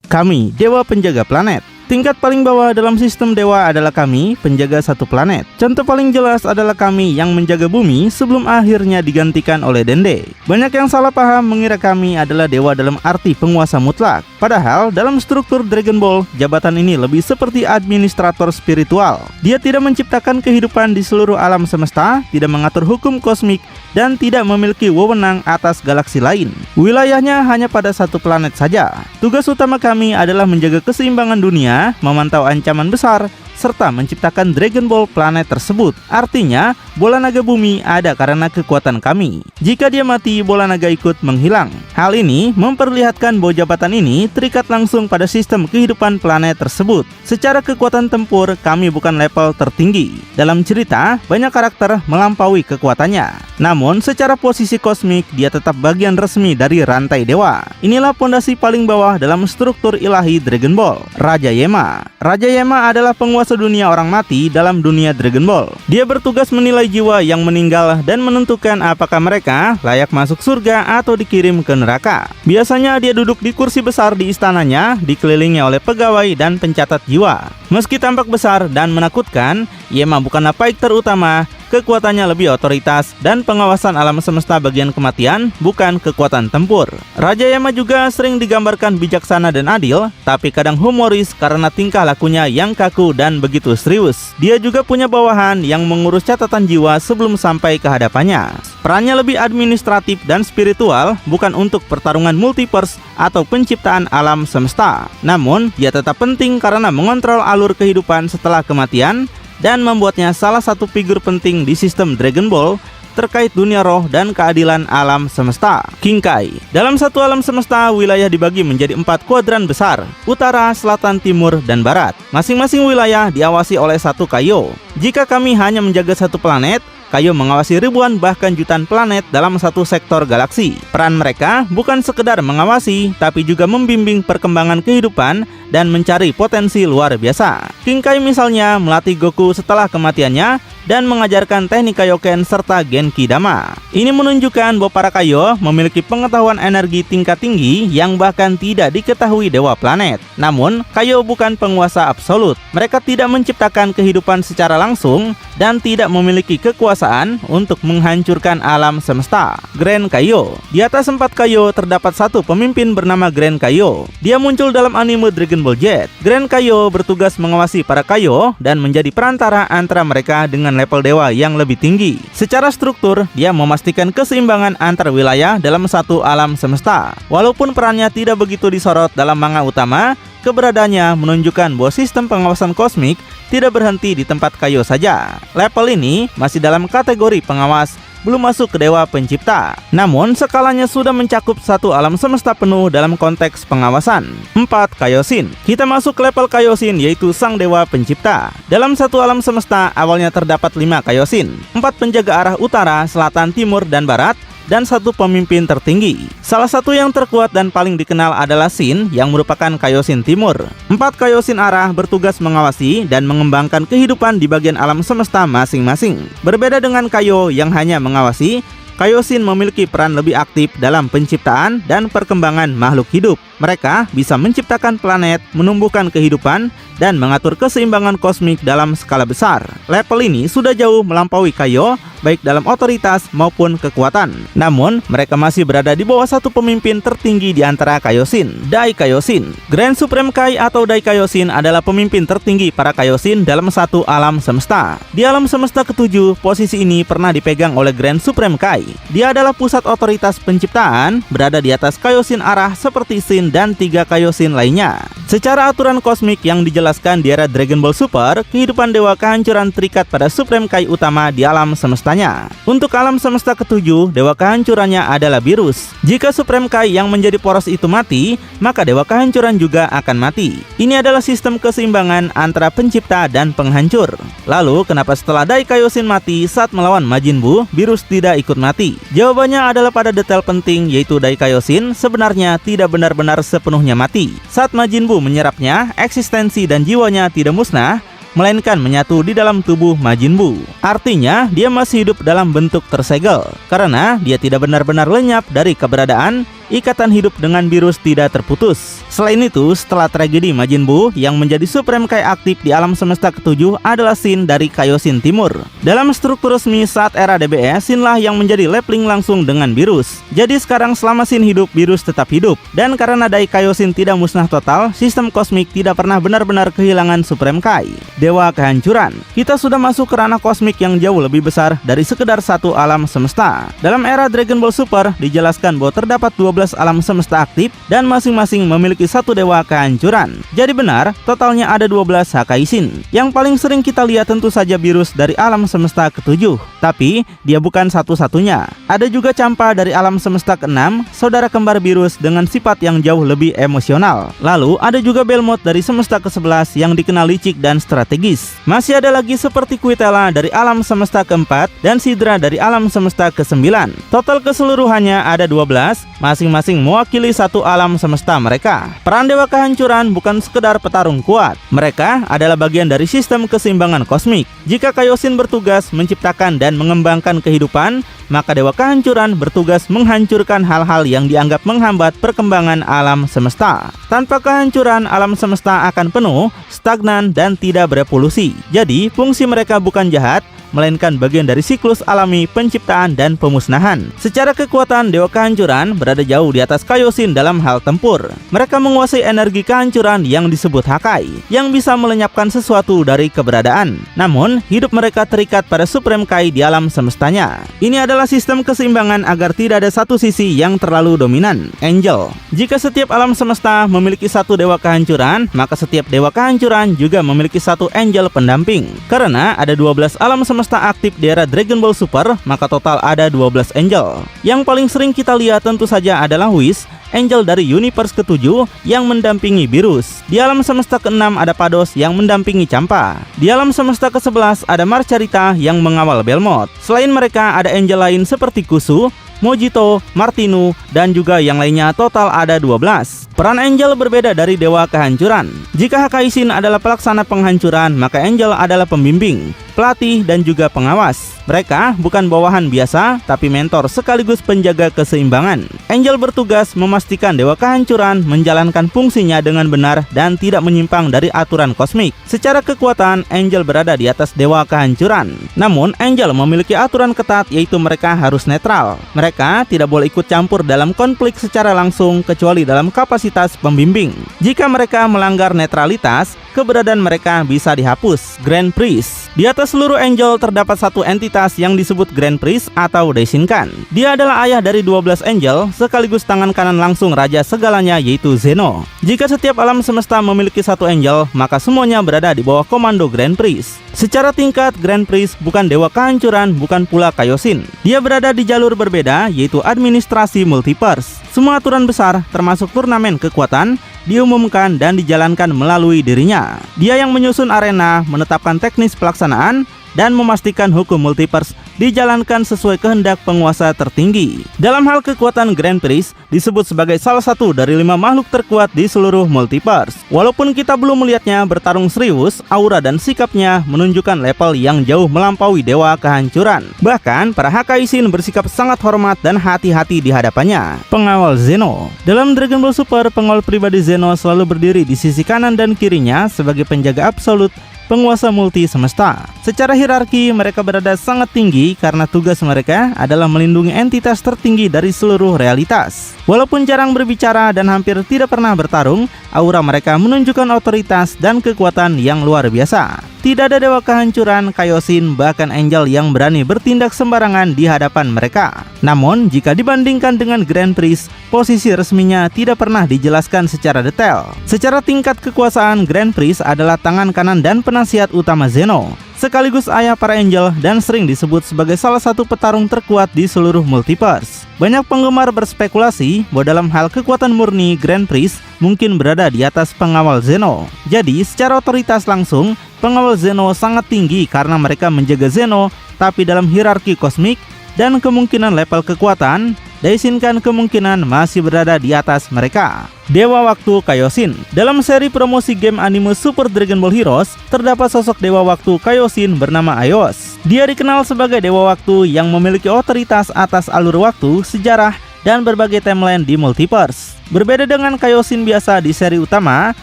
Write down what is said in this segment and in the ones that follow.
Kami, dewa penjaga planet. Tingkat paling bawah dalam sistem dewa adalah kami, penjaga satu planet. Contoh paling jelas adalah kami yang menjaga bumi sebelum akhirnya digantikan oleh Dende. Banyak yang salah paham mengira kami adalah dewa dalam arti penguasa mutlak. Padahal dalam struktur Dragon Ball, jabatan ini lebih seperti administrator spiritual. Dia tidak menciptakan kehidupan di seluruh alam semesta, tidak mengatur hukum kosmik, dan tidak memiliki wewenang atas galaksi lain. Wilayahnya hanya pada satu planet saja. Tugas utama kami adalah menjaga keseimbangan dunia, memantau ancaman besar, serta menciptakan Dragon Ball planet tersebut. Artinya, bola naga bumi ada karena kekuatan kami. Jika dia mati, bola naga ikut menghilang. Hal ini memperlihatkan bahwa jabatan ini terikat langsung pada sistem kehidupan planet tersebut. Secara kekuatan tempur, kami bukan level tertinggi. Dalam cerita, banyak karakter melampaui kekuatannya. Namun, secara posisi kosmik, dia tetap bagian resmi dari rantai dewa. Inilah pondasi paling bawah dalam struktur ilahi Dragon Ball, Raja Yema. Raja Yema adalah penguasa dunia orang mati dalam dunia Dragon Ball. Dia bertugas menilai jiwa yang meninggal dan menentukan apakah mereka layak masuk surga atau dikirim ke neraka. Biasanya dia duduk di kursi besar di istananya, dikelilingi oleh pegawai dan pencatat jiwa. Meski tampak besar dan menakutkan, Yema bukanlah fighter utama. Kekuatannya lebih otoritas dan pengawasan alam semesta bagian kematian, bukan kekuatan tempur. Raja Yema juga sering digambarkan bijaksana dan adil, tapi kadang humoris karena tingkah lakunya yang kaku dan begitu serius. Dia juga punya bawahan yang mengurus catatan jiwa sebelum sampai ke hadapannya. Perannya lebih administratif dan spiritual, bukan untuk pertarungan multiverse atau penciptaan alam semesta. Namun, dia tetap penting karena mengontrol alur kehidupan setelah kematian dan membuatnya salah satu figur penting di sistem Dragon Ball terkait dunia roh dan keadilan alam semesta. King Kai. Dalam satu alam semesta, wilayah dibagi menjadi 4 kuadran besar: utara, selatan, timur, dan barat. Masing-masing wilayah diawasi oleh satu Kaio. Jika kami hanya menjaga satu planet, Kaio mengawasi ribuan bahkan jutaan planet dalam satu sektor galaksi. Peran mereka bukan sekedar mengawasi, tapi juga membimbing perkembangan kehidupan dan mencari potensi luar biasa. King Kai misalnya melatih Goku setelah kematiannya dan mengajarkan teknik Kaioken serta Genki Dama. Ini menunjukkan bahwa para Kaio memiliki pengetahuan energi tingkat tinggi yang bahkan tidak diketahui dewa planet. Namun, Kaio bukan penguasa absolut. Mereka tidak menciptakan kehidupan secara langsung dan tidak memiliki kekuasaan untuk menghancurkan alam semesta. Grand Kaio. Di atas 4 Kaio terdapat satu pemimpin bernama Grand Kaio. Dia muncul dalam anime Dragon Ball Z. Grand Kaio bertugas mengawasi para Kaio dan menjadi perantara antara mereka dengan level dewa yang lebih tinggi. Secara struktur, dia memastikan keseimbangan antar wilayah dalam satu alam semesta. Walaupun perannya tidak begitu disorot dalam manga utama, keberadaannya menunjukkan bahwa sistem pengawasan kosmik tidak berhenti di tempat Kaio saja. Level ini masih dalam kategori pengawas, belum masuk ke dewa pencipta. Namun, skalanya sudah mencakup satu alam semesta penuh dalam konteks pengawasan. 4 Kaioshin. Kita masuk ke level Kaioshin, yaitu sang dewa pencipta. Dalam satu alam semesta, awalnya terdapat 5 Kaioshin, 4 penjaga arah utara, selatan, timur, dan barat, dan satu pemimpin tertinggi. Salah satu yang terkuat dan paling dikenal adalah Shin, yang merupakan Kaioshin Timur. 4 Kaioshin arah bertugas mengawasi dan mengembangkan kehidupan di bagian alam semesta masing-masing. Berbeda dengan Kaio yang hanya mengawasi, Kaioshin memiliki peran lebih aktif dalam penciptaan dan perkembangan makhluk hidup. Mereka bisa menciptakan planet, menumbuhkan kehidupan, dan mengatur keseimbangan kosmik dalam skala besar. Level ini sudah jauh melampaui Kaio, baik dalam otoritas maupun kekuatan. Namun, mereka masih berada di bawah satu pemimpin tertinggi di antara Kaioshin, Dai Kaioshin. Grand Supreme Kai atau Dai Kaioshin adalah pemimpin tertinggi para Kaioshin dalam satu alam semesta. Di alam semesta ke-7, posisi ini pernah dipegang oleh Grand Supreme Kai. Dia adalah pusat otoritas penciptaan, berada di atas Kaioshin arah seperti Shin dan 3 Kaioshin lainnya. Secara aturan kosmik yang dijelaskan di era Dragon Ball Super, kehidupan dewa kehancuran terikat pada Supreme Kai utama di alam semestanya. Untuk alam semesta ke-7, dewa kehancurannya adalah Beerus. Jika Supreme Kai yang menjadi poros itu mati, maka dewa kehancuran juga akan mati. Ini adalah sistem keseimbangan antara pencipta dan penghancur. Lalu, kenapa setelah Dai Kaioshin mati saat melawan Majin Buu, Beerus tidak ikut mati? Jawabannya adalah pada detail penting, yaitu Dai Kaioshin sebenarnya tidak benar-benar sepenuhnya mati. Saat Majin Buu menyerapnya, eksistensi dan jiwanya tidak musnah, melainkan menyatu di dalam tubuh Majin Buu. Artinya, dia masih hidup dalam bentuk tersegel, karena dia tidak benar-benar lenyap dari keberadaan ikatan hidup dengan virus tidak terputus. Selain itu, setelah tragedi Majin Buu, yang menjadi Supreme Kai aktif di alam semesta ke-7 adalah Shin dari Kaioshin Timur. Dalam struktur resmi saat era DBS, Shin lah yang menjadi leveling langsung dengan virus. Jadi sekarang selama Shin hidup, virus tetap hidup. Dan karena Dai Kaioshin tidak musnah total, sistem kosmik tidak pernah benar-benar kehilangan Supreme Kai, Dewa Kehancuran. Kita sudah masuk ke ranah kosmik yang jauh lebih besar dari sekedar satu alam semesta. Dalam era Dragon Ball Super, dijelaskan bahwa terdapat 12 alam semesta aktif dan masing-masing memiliki satu Dewa Kehancuran. Jadi benar, totalnya ada 12 Hakaishin. Yang paling sering kita lihat tentu saja virus dari alam semesta ke-7. Tapi, dia bukan satu-satunya. Ada juga Champa dari alam semesta ke-6, saudara kembar virus dengan sifat yang jauh lebih emosional. Lalu, ada juga Belmont dari semesta ke-11 yang dikenal licik dan strategis. Masih ada lagi seperti Quitela dari alam semesta ke-4 dan Sidra dari alam semesta ke-9. Total keseluruhannya ada 12, masing-masing mewakili satu alam semesta mereka. Peran Dewa Kehancuran bukan sekedar petarung kuat. Mereka adalah bagian dari sistem keseimbangan kosmik. Jika Kaioshin bertugas menciptakan dan mengembangkan kehidupan, maka Dewa Kehancuran bertugas menghancurkan hal-hal yang dianggap menghambat perkembangan alam semesta. Tanpa kehancuran, alam semesta akan penuh, stagnan, dan tidak berevolusi. Jadi, fungsi mereka bukan jahat, melainkan bagian dari siklus alami penciptaan dan pemusnahan. Secara kekuatan, Dewa Kehancuran berada jauh di atas Kaioshin dalam hal tempur. Mereka menguasai energi kehancuran yang disebut Hakai, yang bisa melenyapkan sesuatu dari keberadaan. Namun, hidup mereka terikat pada Supreme Kai di alam semestanya. Ini adalah sistem keseimbangan agar tidak ada satu sisi yang terlalu dominan, Angel. Jika setiap alam semesta memiliki satu Dewa Kehancuran, maka setiap Dewa Kehancuran juga memiliki satu Angel pendamping. Karena ada 12 alam semesta aktif di era Dragon Ball Super, maka total ada 12 Angel. Yang paling sering kita lihat tentu saja adalah Whis, Angel dari universe ke-7 yang mendampingi Virus. Di alam semesta ke-6 ada Pados yang mendampingi Champa. Di alam semesta ke-11 ada Marcarita yang mengawal Belmont. Selain mereka ada Angel lain seperti Kusu, Mojito, Martinu, dan juga yang lainnya. Total ada 12. Peran Angel berbeda dari Dewa Kehancuran. Jika Hakaishin adalah pelaksana penghancuran, maka Angel adalah pembimbing, pelatih, dan juga pengawas. Mereka bukan bawahan biasa, tapi mentor sekaligus penjaga keseimbangan. Angel bertugas memastikan Dewa Kehancuran menjalankan fungsinya dengan benar dan tidak menyimpang dari aturan kosmik. Secara kekuatan, Angel berada di atas Dewa Kehancuran. Namun, Angel memiliki aturan ketat, yaitu mereka harus netral. Mereka tidak boleh ikut campur dalam konflik secara langsung kecuali dalam kapasitas pembimbing. Jika mereka melanggar netralitas, keberadaan mereka bisa dihapus. Grand Priest. Di atas seluruh Angel terdapat satu entitas yang disebut Grand Priest atau Daishinkan. Dia adalah ayah dari 12 Angel, sekaligus tangan kanan langsung raja segalanya, yaitu Zeno. Jika setiap alam semesta memiliki satu Angel, maka semuanya berada di bawah komando Grand Priest. Secara tingkat, Grand Priest bukan Dewa Kehancuran, bukan pula Kaioshin. Dia berada di jalur berbeda, yaitu administrasi multiverse. Semua aturan besar, termasuk turnamen kekuatan, diumumkan dan dijalankan melalui dirinya. Dia yang menyusun arena, menetapkan teknis pelaksanaan, dan memastikan hukum multiverse dijalankan sesuai kehendak penguasa tertinggi. Dalam hal kekuatan, Grand Priest disebut sebagai salah satu dari 5 makhluk terkuat di seluruh multiverse. Walaupun kita belum melihatnya bertarung serius, aura dan sikapnya menunjukkan level yang jauh melampaui Dewa Kehancuran. Bahkan, para Hakaishin bersikap sangat hormat dan hati-hati di hadapannya. Pengawal Zeno. Dalam Dragon Ball Super, pengawal pribadi Zeno selalu berdiri di sisi kanan dan kirinya sebagai penjaga absolut, penguasa multi semesta. Secara hierarki, mereka berada sangat tinggi karena tugas mereka adalah melindungi entitas tertinggi dari seluruh realitas. Walaupun jarang berbicara dan hampir tidak pernah bertarung, aura mereka menunjukkan otoritas dan kekuatan yang luar biasa. Tidak ada Dewa Kehancuran, Kaioshin, bahkan Angel yang berani bertindak sembarangan di hadapan mereka. Namun, jika dibandingkan dengan Grand Priest, posisi resminya tidak pernah dijelaskan secara detail. Secara tingkat kekuasaan, Grand Priest adalah tangan kanan dan penasihat utama Zeno, sekaligus ayah para Angel dan sering disebut sebagai salah satu petarung terkuat di seluruh multiverse. Banyak penggemar berspekulasi bahwa dalam hal kekuatan murni, Grand Priest mungkin berada di atas pengawal Zeno. Jadi, secara otoritas langsung, pengawal Zeno sangat tinggi karena mereka menjaga Zeno, tapi dalam hierarki kosmik dan kemungkinan level kekuatan, Daishinkan kemungkinan masih berada di atas mereka. Dewa Waktu Kaioshin. Dalam seri promosi game anime Super Dragon Ball Heroes, terdapat sosok Dewa Waktu Kaioshin bernama Aios. Dia dikenal sebagai Dewa Waktu yang memiliki otoritas atas alur waktu, sejarah, dan berbagai timeline di multiverse. Berbeda dengan Kaioshin biasa di seri utama,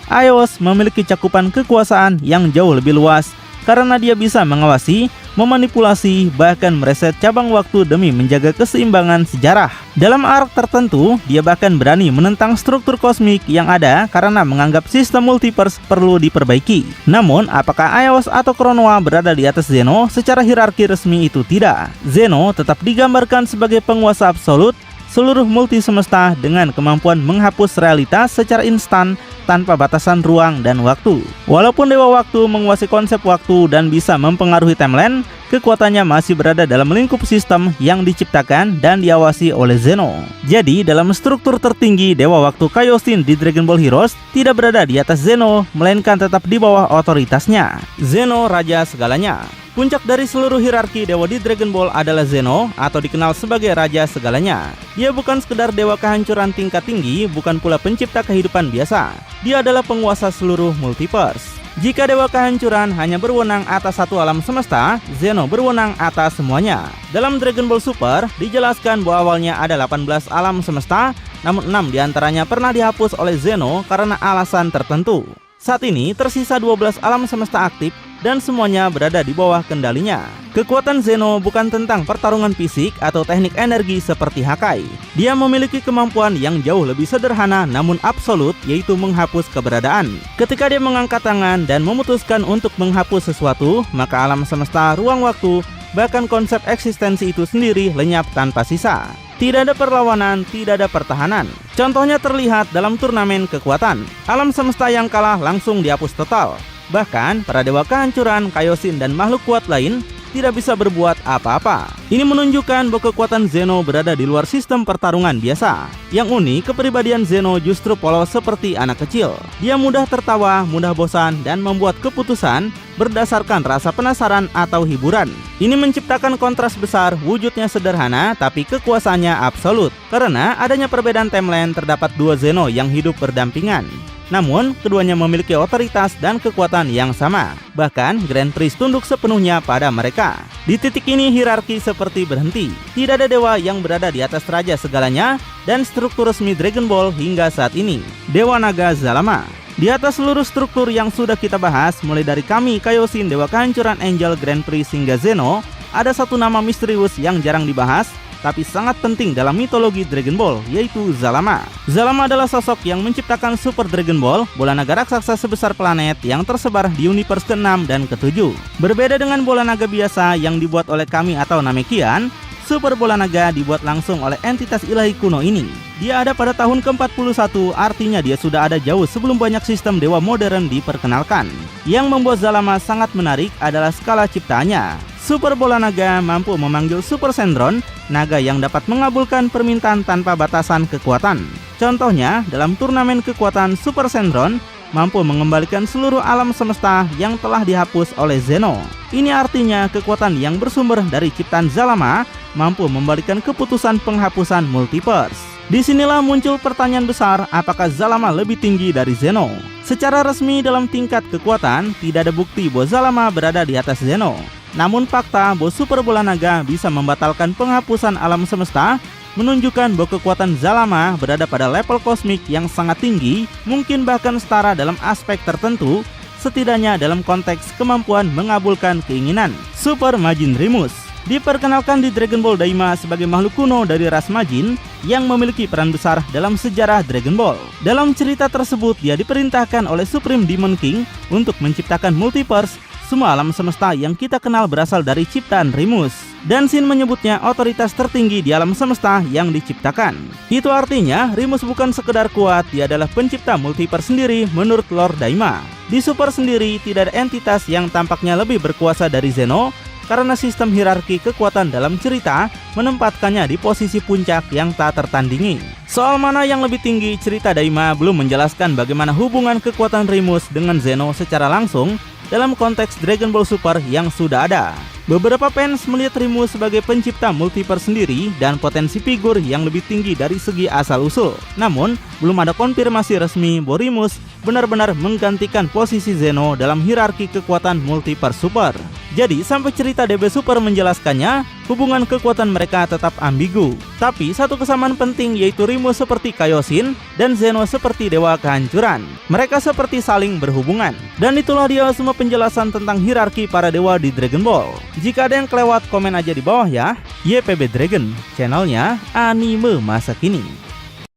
Aios memiliki cakupan kekuasaan yang jauh lebih luas karena dia bisa mengawasi, memanipulasi, bahkan mereset cabang waktu demi menjaga keseimbangan sejarah. Dalam arc tertentu, dia bahkan berani menentang struktur kosmik yang ada karena menganggap sistem multiverse perlu diperbaiki. Namun, apakah Aios atau Konoha berada di atas Zeno? Secara hierarki resmi itu tidak. Zeno tetap digambarkan sebagai penguasa absolut seluruh multi semesta dengan kemampuan menghapus realitas secara instan tanpa batasan ruang dan waktu. Walaupun Dewa Waktu menguasai konsep waktu dan bisa mempengaruhi timeline, kekuatannya masih berada dalam lingkup sistem yang diciptakan dan diawasi oleh Zeno. Jadi, dalam struktur tertinggi, Dewa Waktu Kaioshin di Dragon Ball Heroes tidak berada di atas Zeno, melainkan tetap di bawah otoritasnya. Zeno raja segalanya. Puncak dari seluruh hierarki dewa di Dragon Ball adalah Zeno, atau dikenal sebagai raja segalanya. Dia bukan sekedar dewa kehancuran tingkat tinggi, bukan pula pencipta kehidupan biasa. Dia adalah penguasa seluruh multiverse. Jika dewa kehancuran hanya berwenang atas satu alam semesta, Zeno berwenang atas semuanya. Dalam Dragon Ball Super, dijelaskan bahwa awalnya ada 18 alam semesta, namun 6 diantaranya pernah dihapus oleh Zeno karena alasan tertentu. Saat ini tersisa 12 alam semesta aktif dan semuanya berada di bawah kendalinya. Kekuatan Zeno bukan tentang pertarungan fisik atau teknik energi seperti Hakai. Dia memiliki kemampuan yang jauh lebih sederhana namun absolut, yaitu menghapus keberadaan. Ketika dia mengangkat tangan dan memutuskan untuk menghapus sesuatu, maka alam semesta, ruang waktu, bahkan konsep eksistensi itu sendiri lenyap tanpa sisa. Tidak ada perlawanan, tidak ada pertahanan. Contohnya terlihat dalam turnamen kekuatan. Alam semesta yang kalah langsung dihapus total. Bahkan, para dewa kehancuran, Kaioshin, dan makhluk kuat lain tidak bisa berbuat apa-apa. Ini menunjukkan bahwa kekuatan Zeno berada di luar sistem pertarungan biasa. Yang unik, kepribadian Zeno justru polos seperti anak kecil. Dia mudah tertawa, mudah bosan, dan membuat keputusan berdasarkan rasa penasaran atau hiburan. Ini menciptakan kontras besar, wujudnya sederhana tapi kekuasaannya absolut. Karena adanya perbedaan timeline, terdapat dua Zeno yang hidup berdampingan. Namun, keduanya memiliki otoritas dan kekuatan yang sama. Bahkan, Grand Prix tunduk sepenuhnya pada mereka. Di titik ini, hierarki seperti berhenti. Tidak ada dewa yang berada di atas raja segalanya, dan struktur resmi Dragon Ball hingga saat ini, Dewa Naga Zalama. Di atas seluruh struktur yang sudah kita bahas, mulai dari Kami, Kaioshin, Dewa Kehancuran, Angel, Grand Prix, hingga Zeno, ada satu nama misterius yang jarang dibahas, tapi sangat penting dalam mitologi Dragon Ball, yaitu Zalama. Zalama adalah sosok yang menciptakan Super Dragon Ball, bola naga raksasa sebesar planet yang tersebar di universe ke-6 dan ke-7. Berbeda dengan bola naga biasa yang dibuat oleh Kami atau Namekian, Super Bola Naga dibuat langsung oleh entitas ilahi kuno ini. Dia ada pada tahun ke-41, artinya dia sudah ada jauh sebelum banyak sistem dewa modern diperkenalkan. Yang membuat Zalama sangat menarik adalah skala ciptaannya. Super Bola Naga mampu memanggil Super Sendron, naga yang dapat mengabulkan permintaan tanpa batasan kekuatan. Contohnya, dalam turnamen kekuatan Super Sendron, mampu mengembalikan seluruh alam semesta yang telah dihapus oleh Zeno. Ini artinya kekuatan yang bersumber dari ciptaan Zalama mampu membalikan keputusan penghapusan multiverse. Disinilah muncul pertanyaan besar, apakah Zalama lebih tinggi dari Zeno? Secara resmi dalam tingkat kekuatan, tidak ada bukti bahwa Zalama berada di atas Zeno. Namun fakta bahwa Super Bola Naga bisa membatalkan penghapusan alam semesta menunjukkan bahwa kekuatan Zalama berada pada level kosmik yang sangat tinggi, mungkin bahkan setara dalam aspek tertentu, setidaknya dalam konteks kemampuan mengabulkan keinginan. Super Majin Remus diperkenalkan di Dragon Ball Daima sebagai makhluk kuno dari ras Majin yang memiliki peran besar dalam sejarah Dragon Ball. Dalam cerita tersebut, dia diperintahkan oleh Supreme Demon King untuk menciptakan multiverse. Semua alam semesta yang kita kenal berasal dari ciptaan Remus. Dan Shin menyebutnya otoritas tertinggi di alam semesta yang diciptakan. Itu artinya Remus bukan sekedar kuat, dia adalah pencipta multiverse sendiri menurut Lord Daima. Di Super sendiri tidak ada entitas yang tampaknya lebih berkuasa dari Zeno, karena sistem hierarki kekuatan dalam cerita menempatkannya di posisi puncak yang tak tertandingi. Soal mana yang lebih tinggi, cerita Daima belum menjelaskan bagaimana hubungan kekuatan Remus dengan Zeno secara langsung dalam konteks Dragon Ball Super yang sudah ada. Beberapa fans melihat Remus sebagai pencipta multiverse sendiri dan potensi figur yang lebih tinggi dari segi asal-usul. Namun, belum ada konfirmasi resmi bahwa Remus benar-benar menggantikan posisi Zeno dalam hierarki kekuatan multiverse Super. Jadi sampai cerita DB Super menjelaskannya, hubungan kekuatan mereka tetap ambigu. Tapi satu kesamaan penting yaitu Rimo seperti Kaioshin dan Zeno seperti Dewa Kehancuran. Mereka seperti saling berhubungan. Dan itulah dia semua penjelasan tentang hierarki para dewa di Dragon Ball. Jika ada yang kelewat, komen aja di bawah ya. YPB Dragon, channelnya anime masa kini.